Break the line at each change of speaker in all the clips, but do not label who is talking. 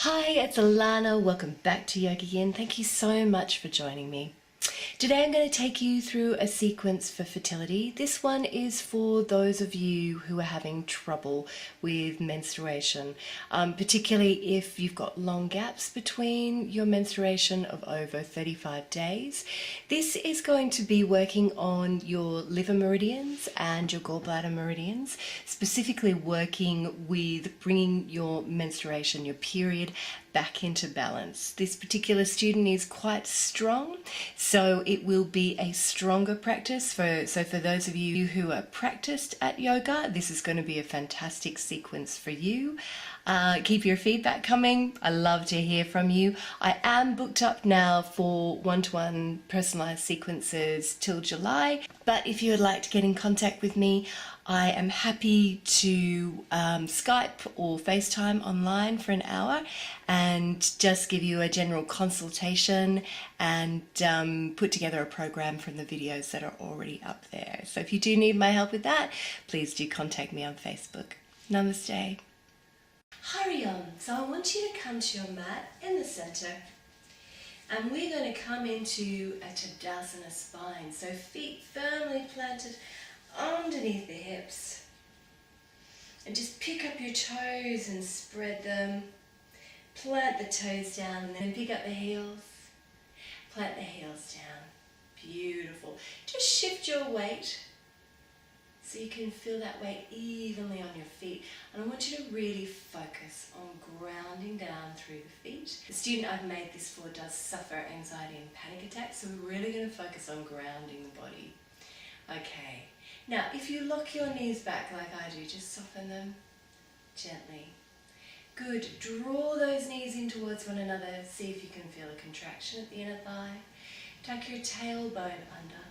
Hi, it's Allannah. Welcome back to YogaYin. Thank you so much for joining me. Today I'm going to take you through a sequence for fertility. This one is for those of you who are having trouble with menstruation, particularly if you've got long gaps between your menstruation of over 35 days. This is going to be working on your liver meridians and your gallbladder meridians, specifically working with bringing your menstruation, your period, back into balance. This particular student is quite strong, so it will be a stronger practice. For those of you who are practiced at yoga, this is going to be a fantastic sequence for you. Keep your feedback coming. I love to hear from you. I am booked up now for one-to-one personalized sequences till July, but if you would like to get in contact with me, I am happy to Skype or FaceTime online for an hour and just give you a general consultation and put together a program from the videos that are already up there. So if you do need my help with that, please do contact me on Facebook. Namaste. Hariom. So I want you to come to your mat in the center, and we're going to come into a Tadasana spine. So feet firmly planted underneath the hips, and just pick up your toes and spread them. Plant the toes down and then pick up the heels. Plant the heels down. Beautiful. Just shift your weight so you can feel that weight evenly on your feet. And I want you to really focus on grounding down through the feet. The student I've made this for does suffer anxiety and panic attacks, so we're really going to focus on grounding the body. Okay. Now, if you lock your knees back like I do, just soften them gently. Good. Draw those knees in towards one another. See if you can feel a contraction at the inner thigh. Tuck your tailbone under.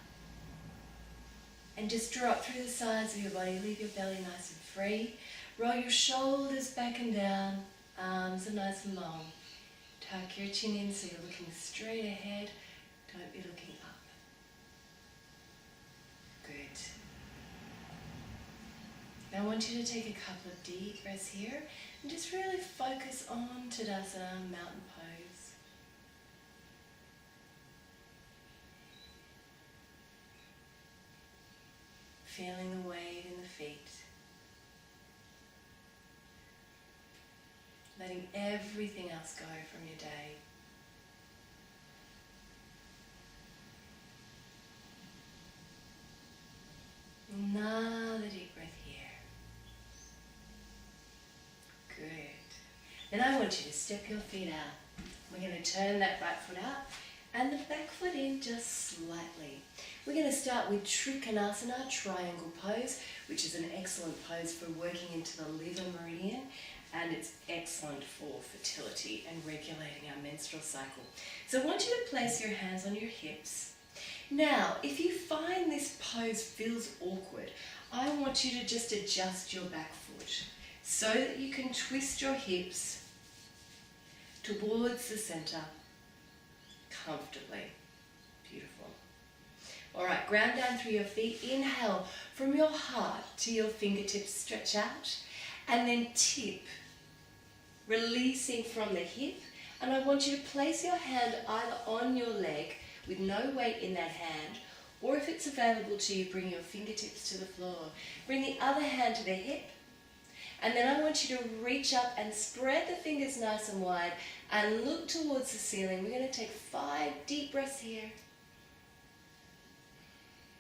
And just draw up through the sides of your body. Leave your belly nice and free. Roll your shoulders back and down. Arms are nice and long. Tuck your chin in so you're looking straight ahead. Don't be looking up. Good. Now I want you to take a couple of deep breaths here and just really focus on Tadasana, mountain pose. Feeling the weight in the feet. Letting everything else go from your day. Another deep breath here. Good. Then I want you to step your feet out. We're going to turn that right foot out and the back foot in just slightly. We're going to start with Sukhasana, triangle pose, which is an excellent pose for working into the liver meridian, and it's excellent for fertility and regulating our menstrual cycle. So I want you to place your hands on your hips. Now, if you find this pose feels awkward, I want you to just adjust your back foot so that you can twist your hips towards the center comfortably. Beautiful. All right, ground down through your feet. Inhale from your heart to your fingertips, stretch out, and then tip, releasing from the hip. And I want you to place your hand either on your leg with no weight in that hand, or if it's available to you, bring your fingertips to the floor. Bring the other hand to the hip, and then I want you to reach up and spread the fingers nice and wide and look towards the ceiling. We're going to take 5 deep breaths here.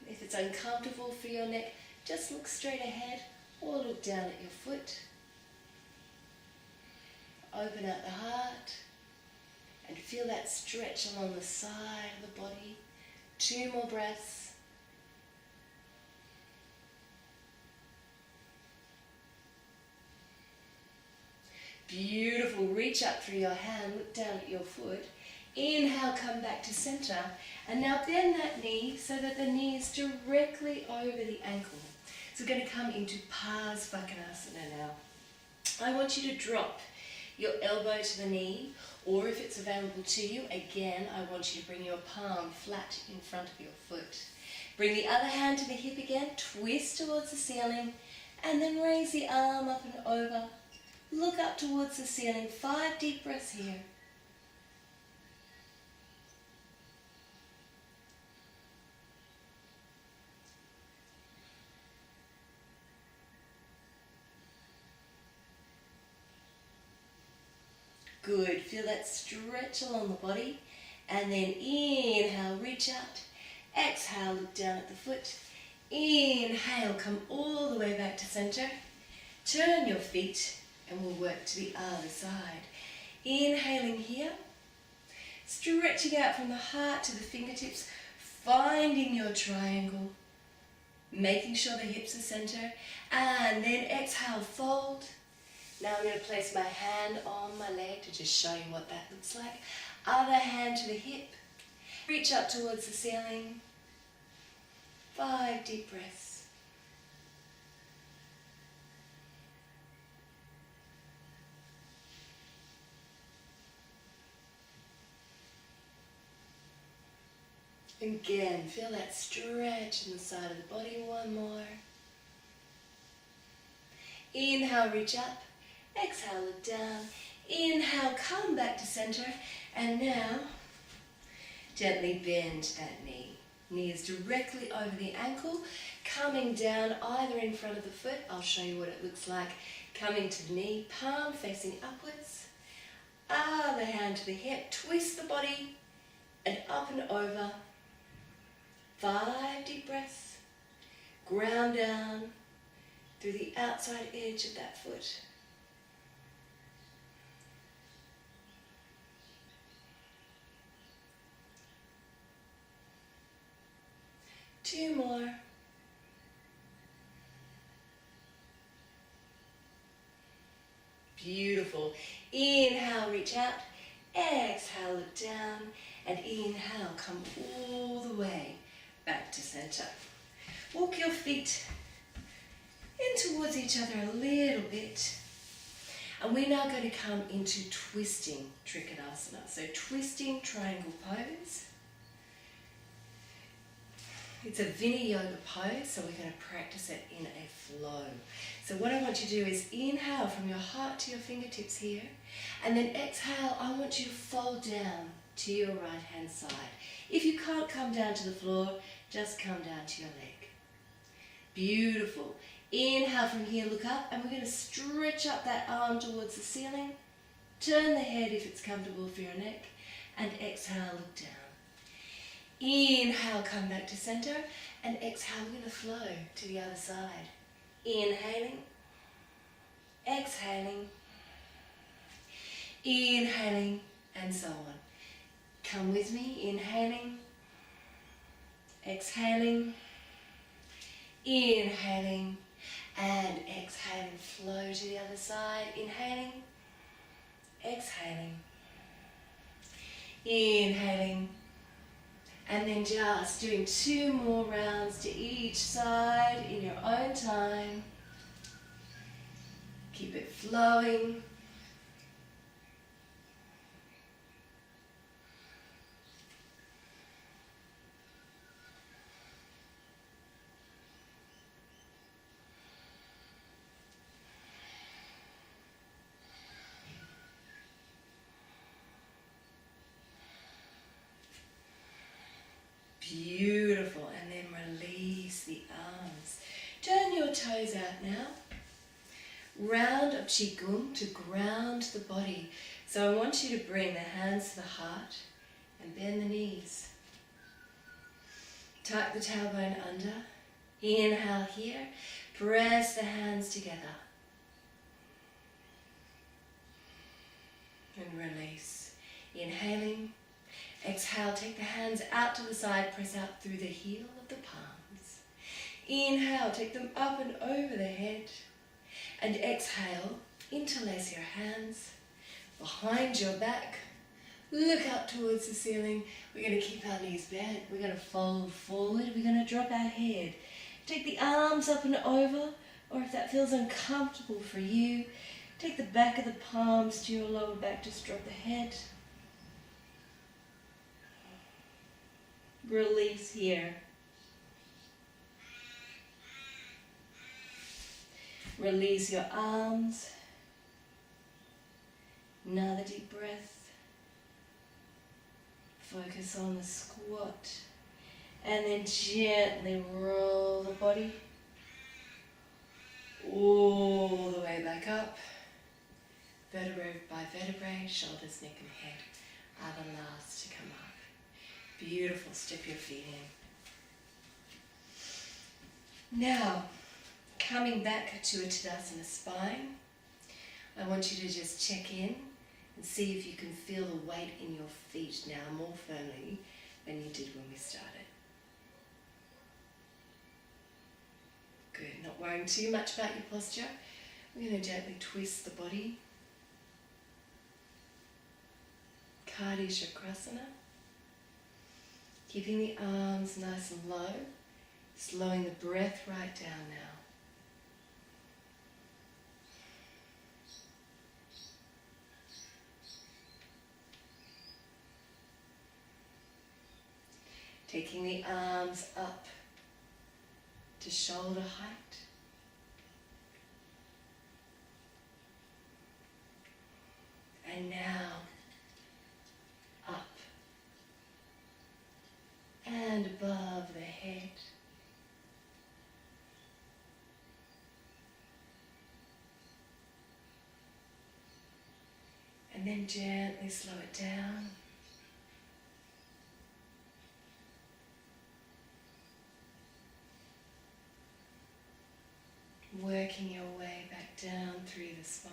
If it's uncomfortable for your neck, just look straight ahead or look down at your foot. Open out the heart and feel that stretch along the side of the body. 2 more breaths. Beautiful. Reach up through your hand, look down at your foot. Inhale, come back to center. And now bend that knee so that the knee is directly over the ankle. So we're going to come into Parsvakonasana now. I want you to drop your elbow to the knee, or if it's available to you, again, I want you to bring your palm flat in front of your foot. Bring the other hand to the hip again, twist towards the ceiling, and then raise the arm up and over. Look up towards the ceiling. 5 deep breaths here. Good. Feel that stretch along the body. And then inhale, reach out. Exhale, look down at the foot. Inhale, come all the way back to center. Turn your feet and we'll work to the other side. Inhaling here. Stretching out from the heart to the fingertips. Finding your triangle. Making sure the hips are center. And then exhale, fold. Now I'm going to place my hand on my leg to just show you what that looks like. Other hand to the hip. Reach up towards the ceiling. 5 deep breaths. Again, feel that stretch in the side of the body. One more. Inhale, reach up. Exhale, look down. Inhale, come back to center. And now, gently bend that knee. Knee is directly over the ankle, coming down either in front of the foot. I'll show you what it looks like. Coming to the knee, palm facing upwards. Other hand to the hip, twist the body, and up and over. 5 deep breaths. Ground down through the outside edge of that foot. Two more. Beautiful. Inhale, reach out. Exhale, look down. And inhale, come all the way back to center. Walk your feet in towards each other a little bit. And we're now going to come into twisting Trikonasana. So twisting triangle pose. It's a Vinyasa pose, so we're going to practice it in a flow. So what I want you to do is inhale from your heart to your fingertips here, and then exhale, I want you to fold down to your right hand side. If you can't come down to the floor, just come down to your leg. Beautiful. Inhale from here, look up, and we're going to stretch up that arm towards the ceiling. Turn the head if it's comfortable for your neck, and exhale, look down. Inhale, come back to center, and exhale, we're going to flow to the other side. Inhaling, exhaling, inhaling, and so on. Come with me, inhaling, exhaling, inhaling, and exhaling. Flow to the other side. Inhaling, exhaling, inhaling, and then just doing 2 more rounds to each side in your own time. Keep it flowing. Beautiful, and then release the arms. Turn your toes out now. Round of Qigong to ground the body. So I want you to bring the hands to the heart and bend the knees. Tuck the tailbone under. Inhale here. Press the hands together. And release. Inhaling. Exhale, take the hands out to the side, press out through the heel of the palms. Inhale, take them up and over the head. And exhale, interlace your hands behind your back. Look up towards the ceiling. We're going to keep our knees bent. We're going to fold forward. We're going to drop our head. Take the arms up and over, or if that feels uncomfortable for you, take the back of the palms to your lower back. Just drop the head. Release here. Release your arms. Another deep breath. Focus on the squat. And then gently roll the body all the way back up. Vertebrae by vertebrae, shoulders, neck and head are the last to come up. Beautiful, step your feet in. Now, coming back to a Tadasana spine, I want you to just check in and see if you can feel the weight in your feet now more firmly than you did when we started. Good, not worrying too much about your posture. We're going to gently twist the body. Sukhasana. Keeping the arms nice and low. Slowing the breath right down now. Taking the arms up to shoulder height. And now up and above the head. And then gently slow it down. Working your way back down through the spine.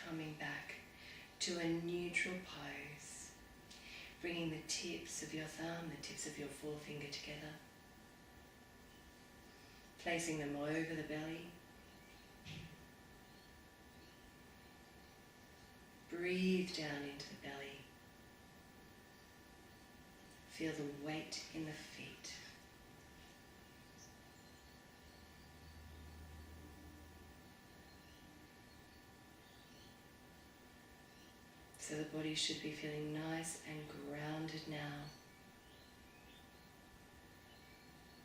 Coming back to a neutral pose. Bringing the tips of your thumb, the tips of your forefinger together. Placing them over the belly. Breathe down into the belly. Feel the weight in the feet. So the body should be feeling nice and grounded now.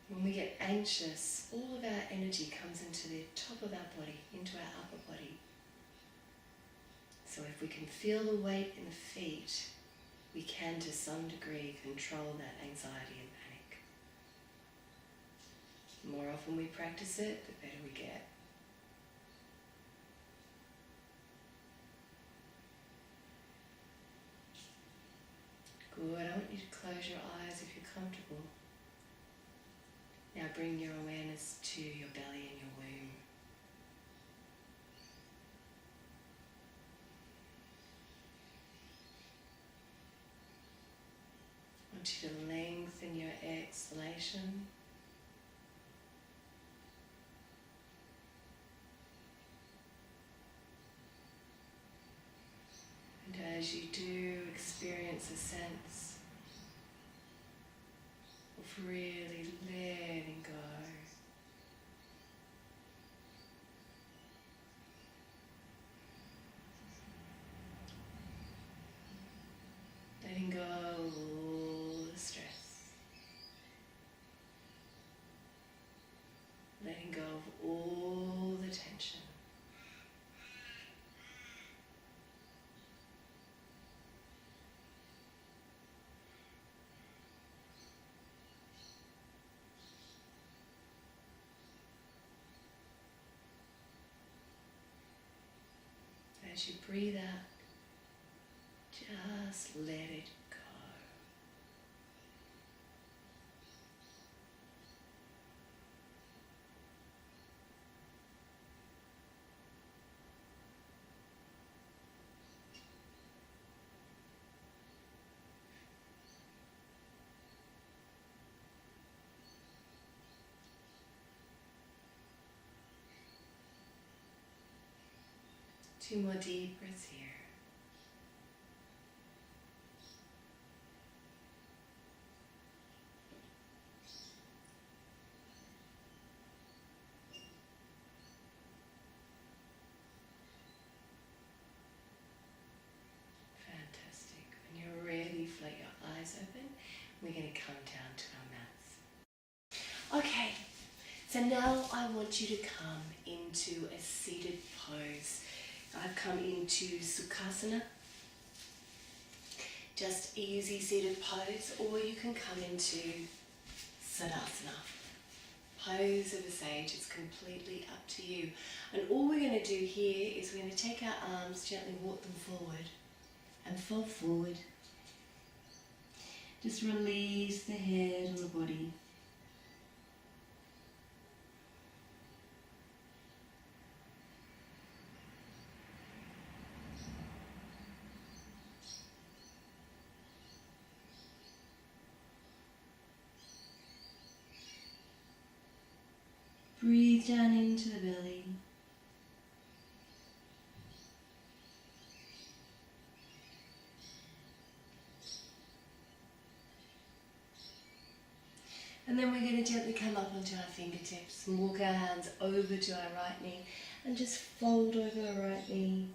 When we get anxious, all of our energy comes into the top of our body, into our upper body. So if we can feel the weight in the feet, we can to some degree control that anxiety and panic. The more often we practice it, the better we get. Good, I want you to close your eyes if you're comfortable. Now bring your awareness to your belly and your womb. I want you to lengthen your exhalation. And as you do, experience a sense of really letting go. Letting go of all the stress. Letting go of all the tension. As you breathe out, just let it go. Two more deep breaths here. Fantastic. When you're ready, float your eyes open. We're going to come down to our mats. Okay, So now I want you to come into a seated pose. I've come into Sukhasana, just easy seated pose, or you can come into Tadasana. Pose of a sage, it's completely up to you. And all we're going to do here is we're going to take our arms, gently walk them forward and fold forward. Just release the head and the body. Breathe down into the belly. And then we're going to gently come up onto our fingertips and walk our hands over to our right knee and just fold over our right knee.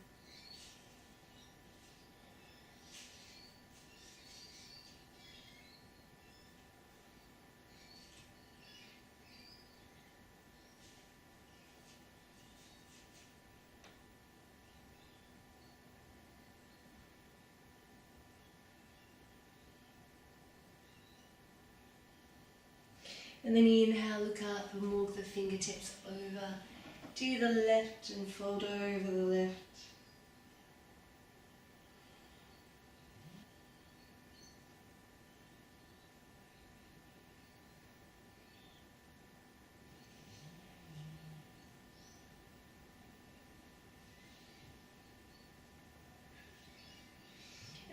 And then inhale, look up and walk the fingertips over to the left and fold over the left.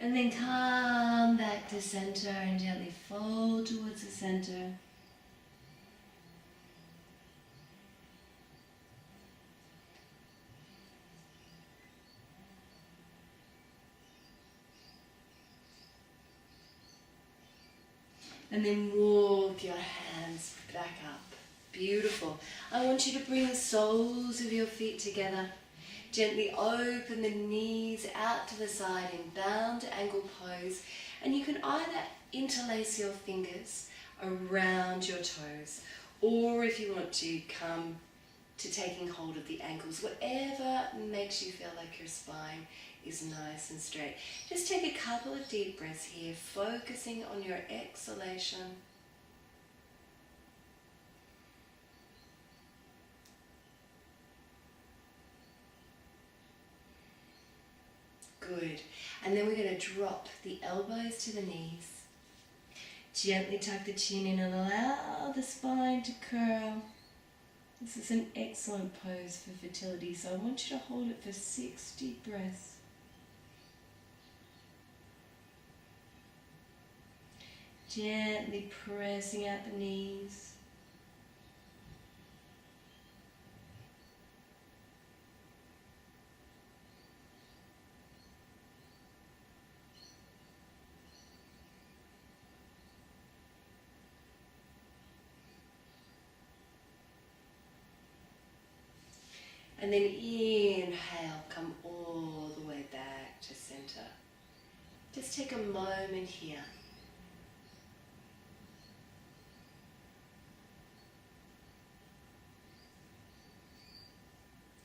And then come back to center and gently fold towards the center. And then walk your hands back up. Beautiful. I want you to bring the soles of your feet together. Gently open the knees out to the side in bound angle pose. And you can either interlace your fingers around your toes, or if you want to, come to taking hold of the ankles. Whatever makes you feel like your spine is nice and straight. Just take a couple of deep breaths here, focusing on your exhalation. Good. And then we're going to drop the elbows to the knees. Gently tuck the chin in and allow the spine to curl. This is an excellent pose for fertility, so I want you to hold it for 6 deep breaths. Gently pressing out the knees. And then inhale, come all the way back to center. Just take a moment here.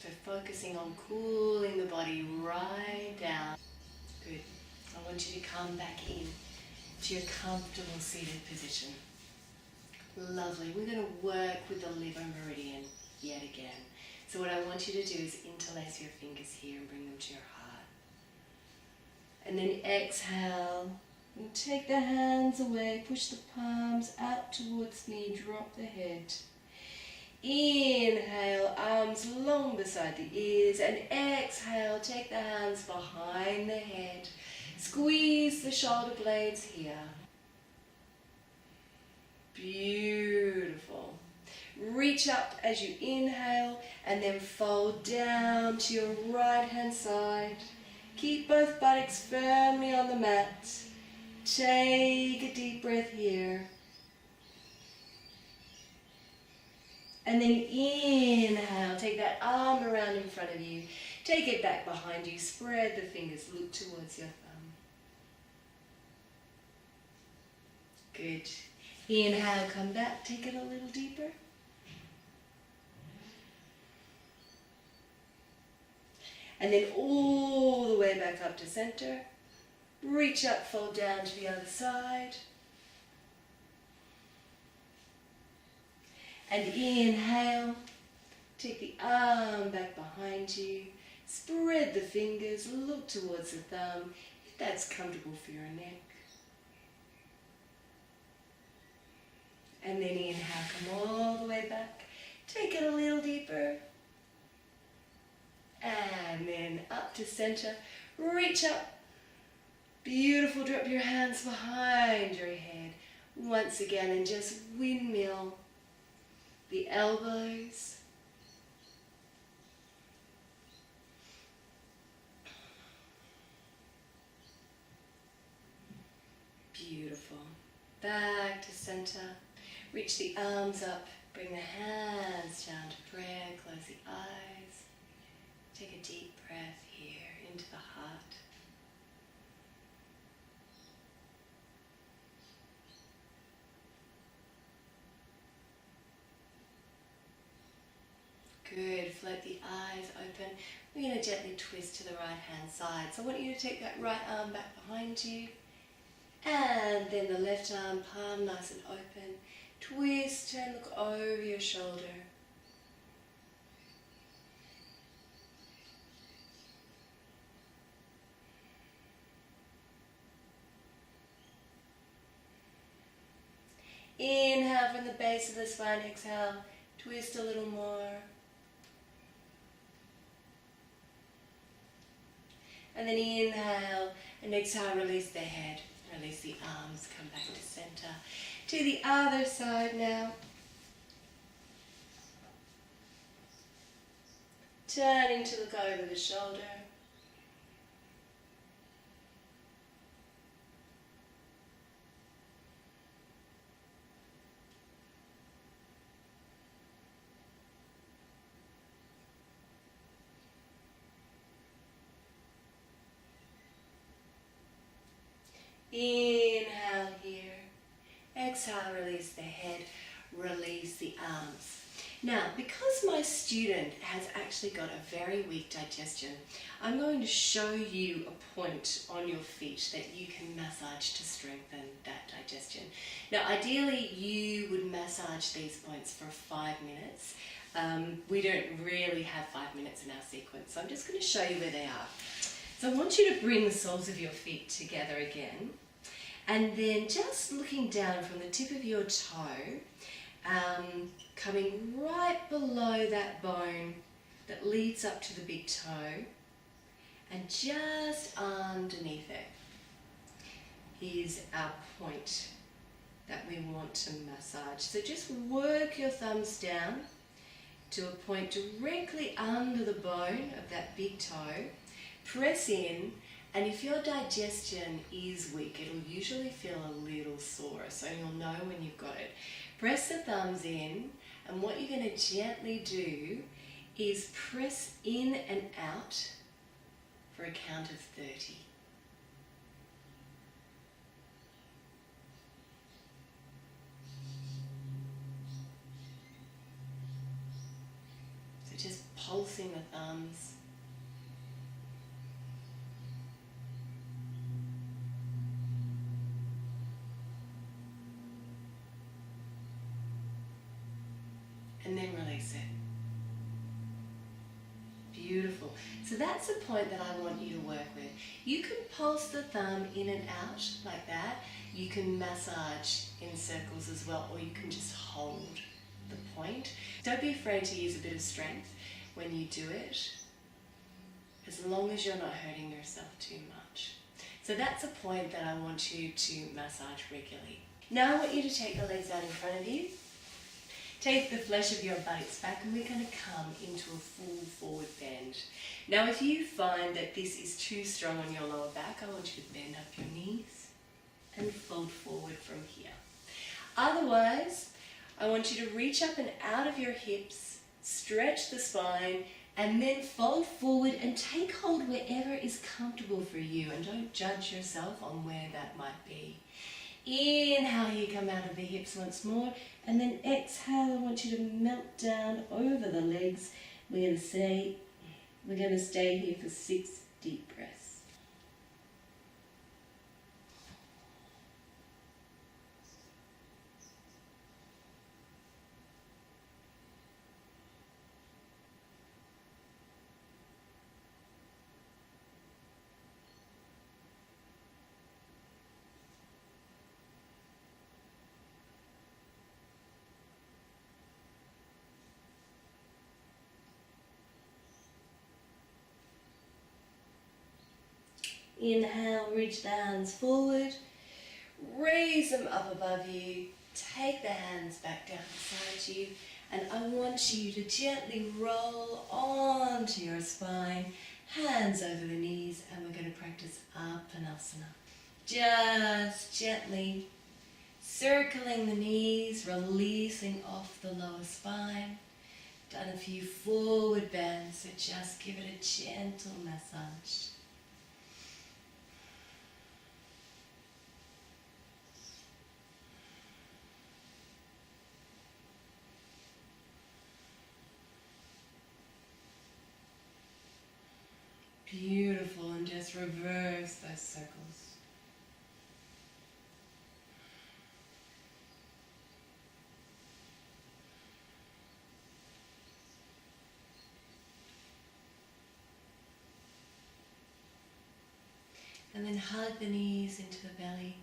So focusing on cooling the body right down. Good. I want you to come back in to your comfortable seated position. Lovely. We're going to work with the liver meridian yet again. So what I want you to do is interlace your fingers here and bring them to your heart. And then exhale. And take the hands away. Push the palms out towards me. Drop the head. Inhale, arms long beside the ears, and exhale, take the hands behind the head. Squeeze the shoulder blades here. Beautiful. Reach up as you inhale, and then fold down to your right hand side. Keep both buttocks firmly on the mat. Take a deep breath here. And then inhale, take that arm around in front of you. Take it back behind you. Spread the fingers, look towards your thumb. Good. Inhale, come back, take it a little deeper. And then all the way back up to center. Reach up, fold down to the other side. And inhale. Take the arm back behind you. Spread the fingers, look towards the thumb, if that's comfortable for your neck. And then inhale, come all the way back. Take it a little deeper. And then up to center. Reach up. Beautiful, drop your hands behind your head. Once again, and just windmill the elbows. Beautiful. Back to center. Reach the arms up. Bring the hands down to prayer. Close the eyes. Take a deep breath here into the heart. Good. Float the eyes open. We're going to gently twist to the right hand side. So I want you to take that right arm back behind you. And then the left arm, palm nice and open. Twist and look over your shoulder. Inhale from the base of the spine, exhale, twist a little more. And then inhale and exhale, release the head, release the arms, come back to center. To the other side now. Turning to look over the shoulder. Inhale here. Exhale, release the head, release the arms. Now, because my student has actually got a very weak digestion, I'm going to show you a point on your feet that you can massage to strengthen that digestion. Now, ideally, you would massage these points for 5 minutes. We don't really have 5 minutes in our sequence, so I'm just going to show you where they are. So I want you to bring the soles of your feet together again, and then just looking down from the tip of your toe, coming right below that bone that leads up to the big toe, and just underneath it is our point that we want to massage. So just work your thumbs down to a point directly under the bone of that big toe. Press in, and if your digestion is weak, it'll usually feel a little sore, so you'll know when you've got it. Press the thumbs in, and what you're going to gently do is press in and out for a count of 30. So just pulsing the thumbs. And then release it. Beautiful. So that's the point that I want you to work with. You can pulse the thumb in and out like that. You can massage in circles as well, or you can just hold the point. Don't be afraid to use a bit of strength when you do it, as long as you're not hurting yourself too much. So that's a point that I want you to massage regularly. Now I want you to take the legs out in front of you. Take the flesh of your buttocks back, and we're going to come into a full forward bend. Now if you find that this is too strong on your lower back, I want you to bend up your knees and fold forward from here. Otherwise, I want you to reach up and out of your hips, stretch the spine, and then fold forward and take hold wherever is comfortable for you, and don't judge yourself on where that might be. Inhale here, come out of the hips once more, and then exhale, I want you to melt down over the legs. We're going to say We're going to stay here for 6 deep breaths. Inhale, reach the hands forward, raise them up above you, take the hands back down beside you, and I want you to gently roll onto your spine, hands over the knees, and we're going to practice Apanasana. Just gently circling the knees, releasing off the lower spine. Done a few forward bends, so just give it a gentle massage. Beautiful, and just reverse those circles. And then hug the knees into the belly.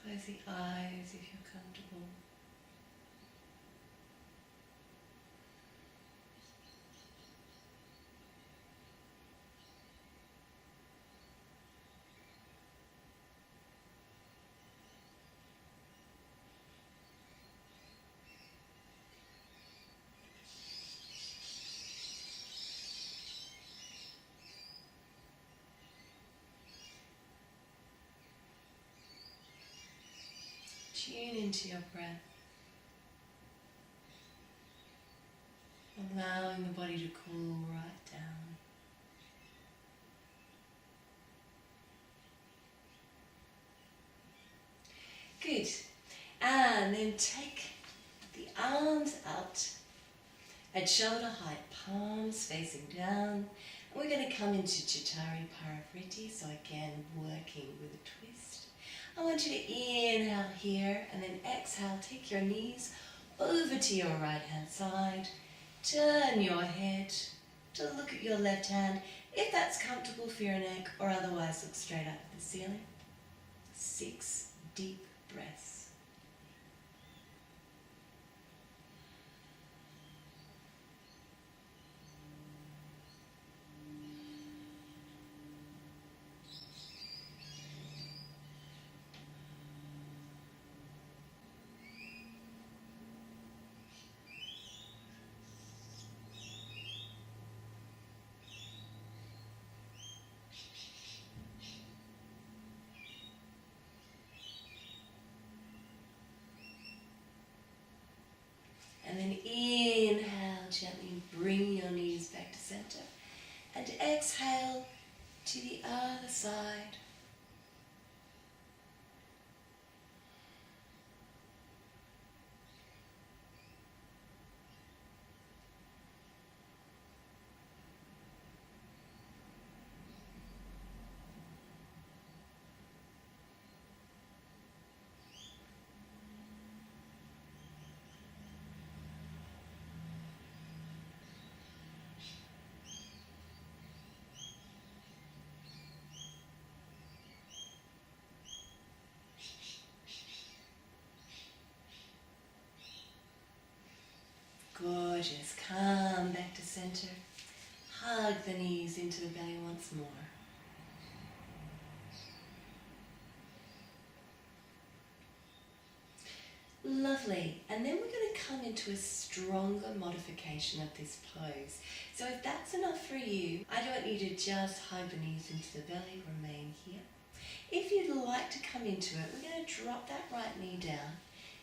Close the eyes if you're comfortable. Tune into your breath, allowing the body to cool right down. Good. And then take the arms out at shoulder height, palms facing down. And we're going to come into Chattari Parivriti, so again working with a twist. I want you to inhale here and then exhale, take your knees over to your right hand side, turn your head to look at your left hand, if that's comfortable for your neck, or otherwise look straight up at the ceiling. 6 deep breaths. And then inhale, gently bring your knees back to center. And exhale to the other side. Gorgeous. Come back to center. Hug the knees into the belly once more. Lovely. And then we're going to come into a stronger modification of this pose. So if that's enough for you, I don't want you to just hug the knees into the belly, remain here. If you'd like to come into it, we're going to drop that right knee down,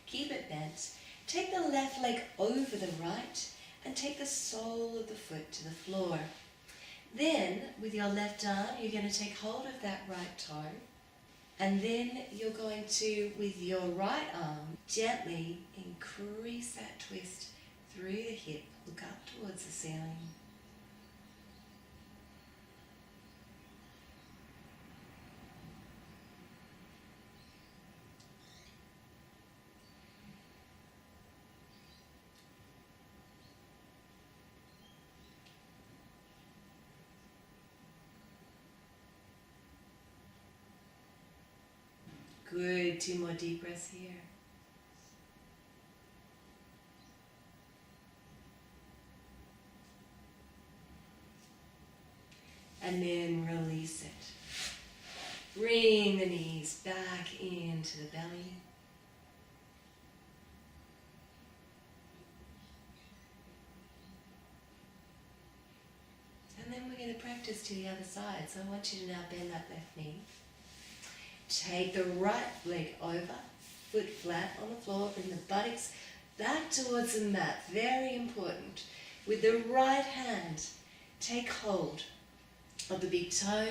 keep it bent, take the left leg over the right, and take the sole of the foot to the floor. Then, with your left arm, you're going to take hold of that right toe, And then you're going to, with your right arm, gently increase that twist through the hip. Look up towards the ceiling. Good, 2 more deep breaths here. And then release it. Bring the knees back into the belly. And then we're going to practice to the other side. So I want you to now bend that left knee. Take the right leg over, foot flat on the floor, bring the buttocks back towards the mat. Very important. With the right hand, take hold of the big toe.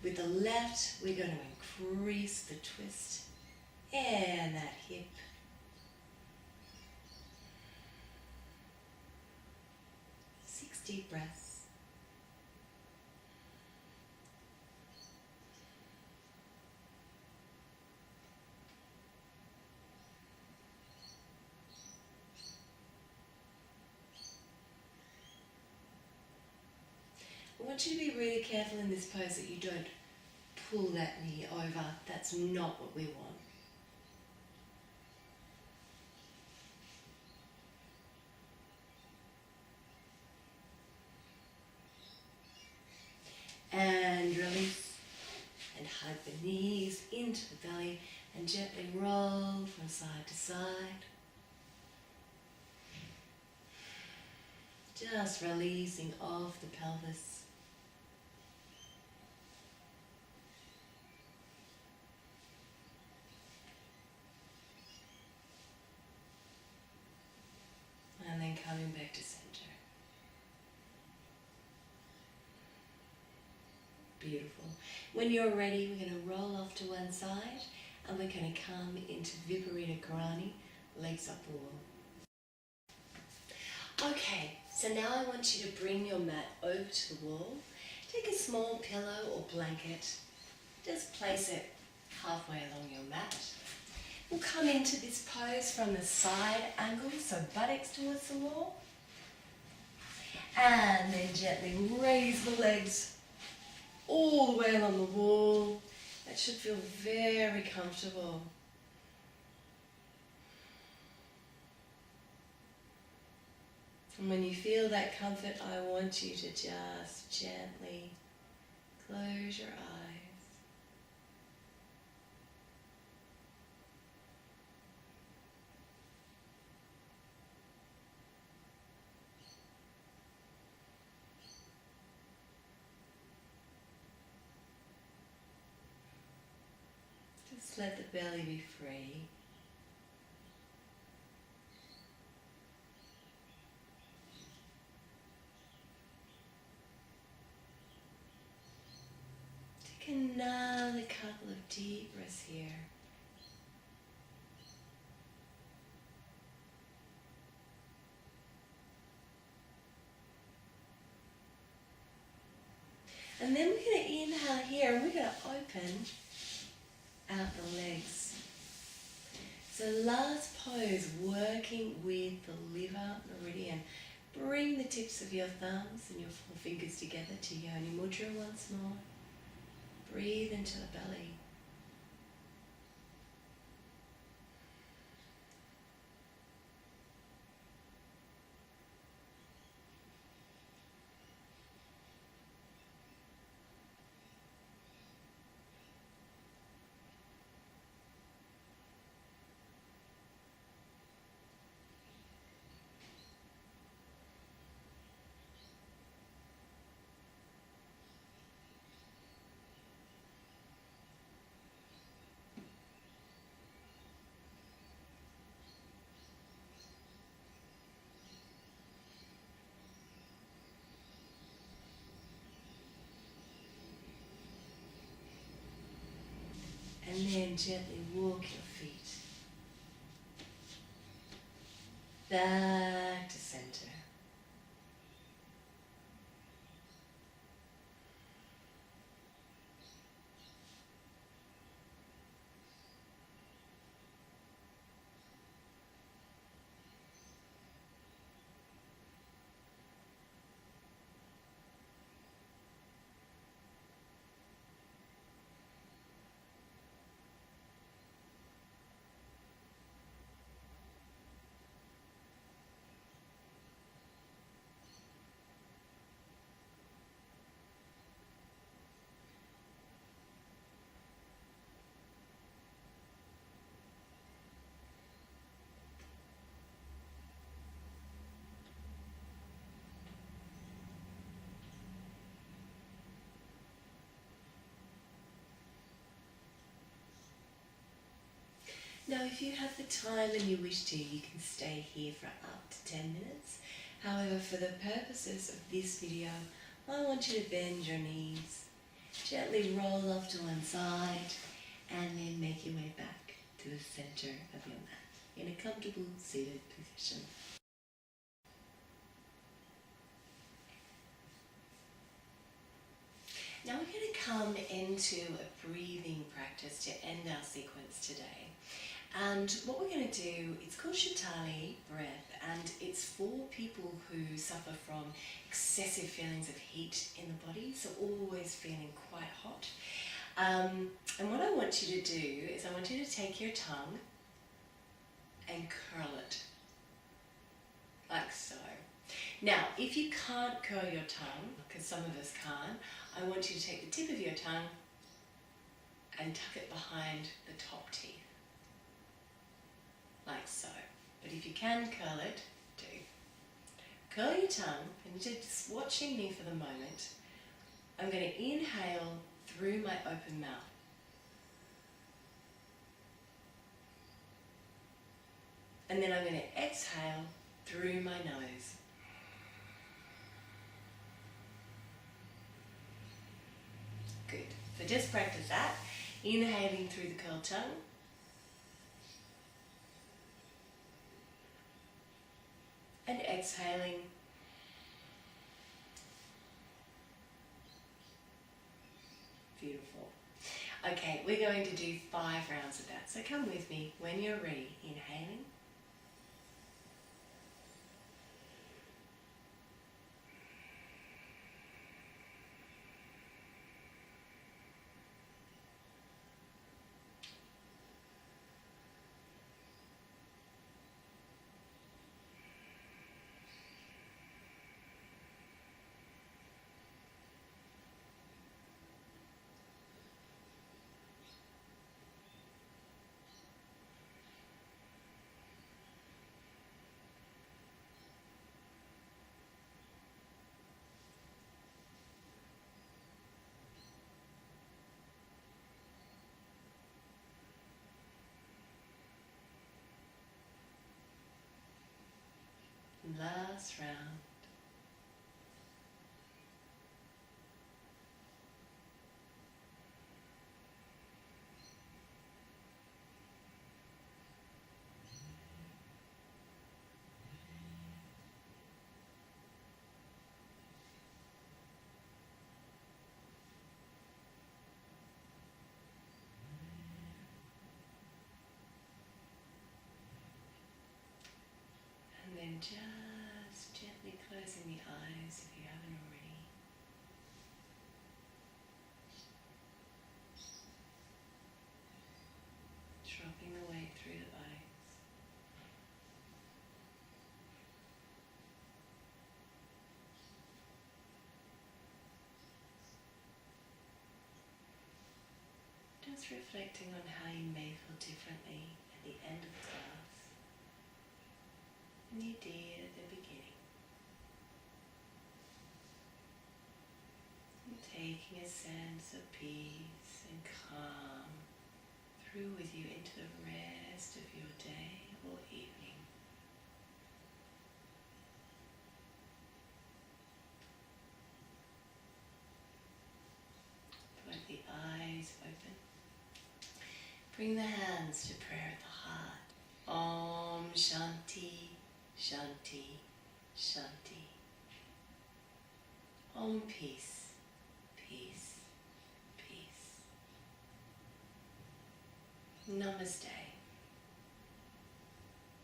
With the left, we're going to increase the twist and that hip. 6 deep breaths. I want you to be really careful in this pose that you don't pull that knee over. That's not what we want. And release and hug the knees into the belly and gently roll from side to side. Just releasing off the pelvis. And then coming back to center. Beautiful. When you're ready, we're going to roll off to one side and we're going to come into Viparita Karani, legs up the wall. Okay, so now I want you to bring your mat over to the wall. Take a small pillow or blanket. Just place it halfway along your mat. We'll come into this pose from the side angle, so buttocks towards the wall. And then gently raise the legs all the way along the wall. That should feel very comfortable. And when you feel that comfort, I want you to just gently close your eyes. Just let the belly be free. Take another couple of deep breaths here. And then we're going to inhale here and we're going to open out the legs. So last pose, working with the liver meridian. Bring the tips of your thumbs and your 4 fingers together to Yoni Mudra once more. Breathe into the belly. gently walk your feet back to center. Now, if you have the time and you wish to, you can stay here for up to 10 minutes. However, for the purposes of this video, I want you to bend your knees, gently roll off to one side, and then make your way back to the center of your mat in a comfortable seated position. Now we're going to come into a breathing practice to end our sequence today. And what we're going to do, it's called Shatali breath, and it's for people who suffer from excessive feelings of heat in the body, so always feeling quite hot. And what I want you to do is I want you to take your tongue and curl it, like so. Now, if you can't curl your tongue, because some of us can't, I want you to take the tip of your tongue and tuck it behind the top teeth, like so. But if you can curl it, do. Curl your tongue, and just watching me for the moment. I'm going to inhale through my open mouth. And then I'm going to exhale through my nose. Good. So just practice that. Inhaling through the curled tongue. And exhaling. Beautiful. Okay, we're going to do 5 rounds of that. So come with me when you're ready. Inhaling. Last round. And then just gently closing the eyes if you haven't already. Dropping the weight through the body. Just reflecting on how you may feel differently at the end of the class than you did at the beginning. And taking a sense of peace and calm through with you into the rest of your day or evening. Let the eyes open. Bring the hands to prayer at the heart. Om Shanti, Shanti, Shanti. Om peace, peace, peace. Namaste.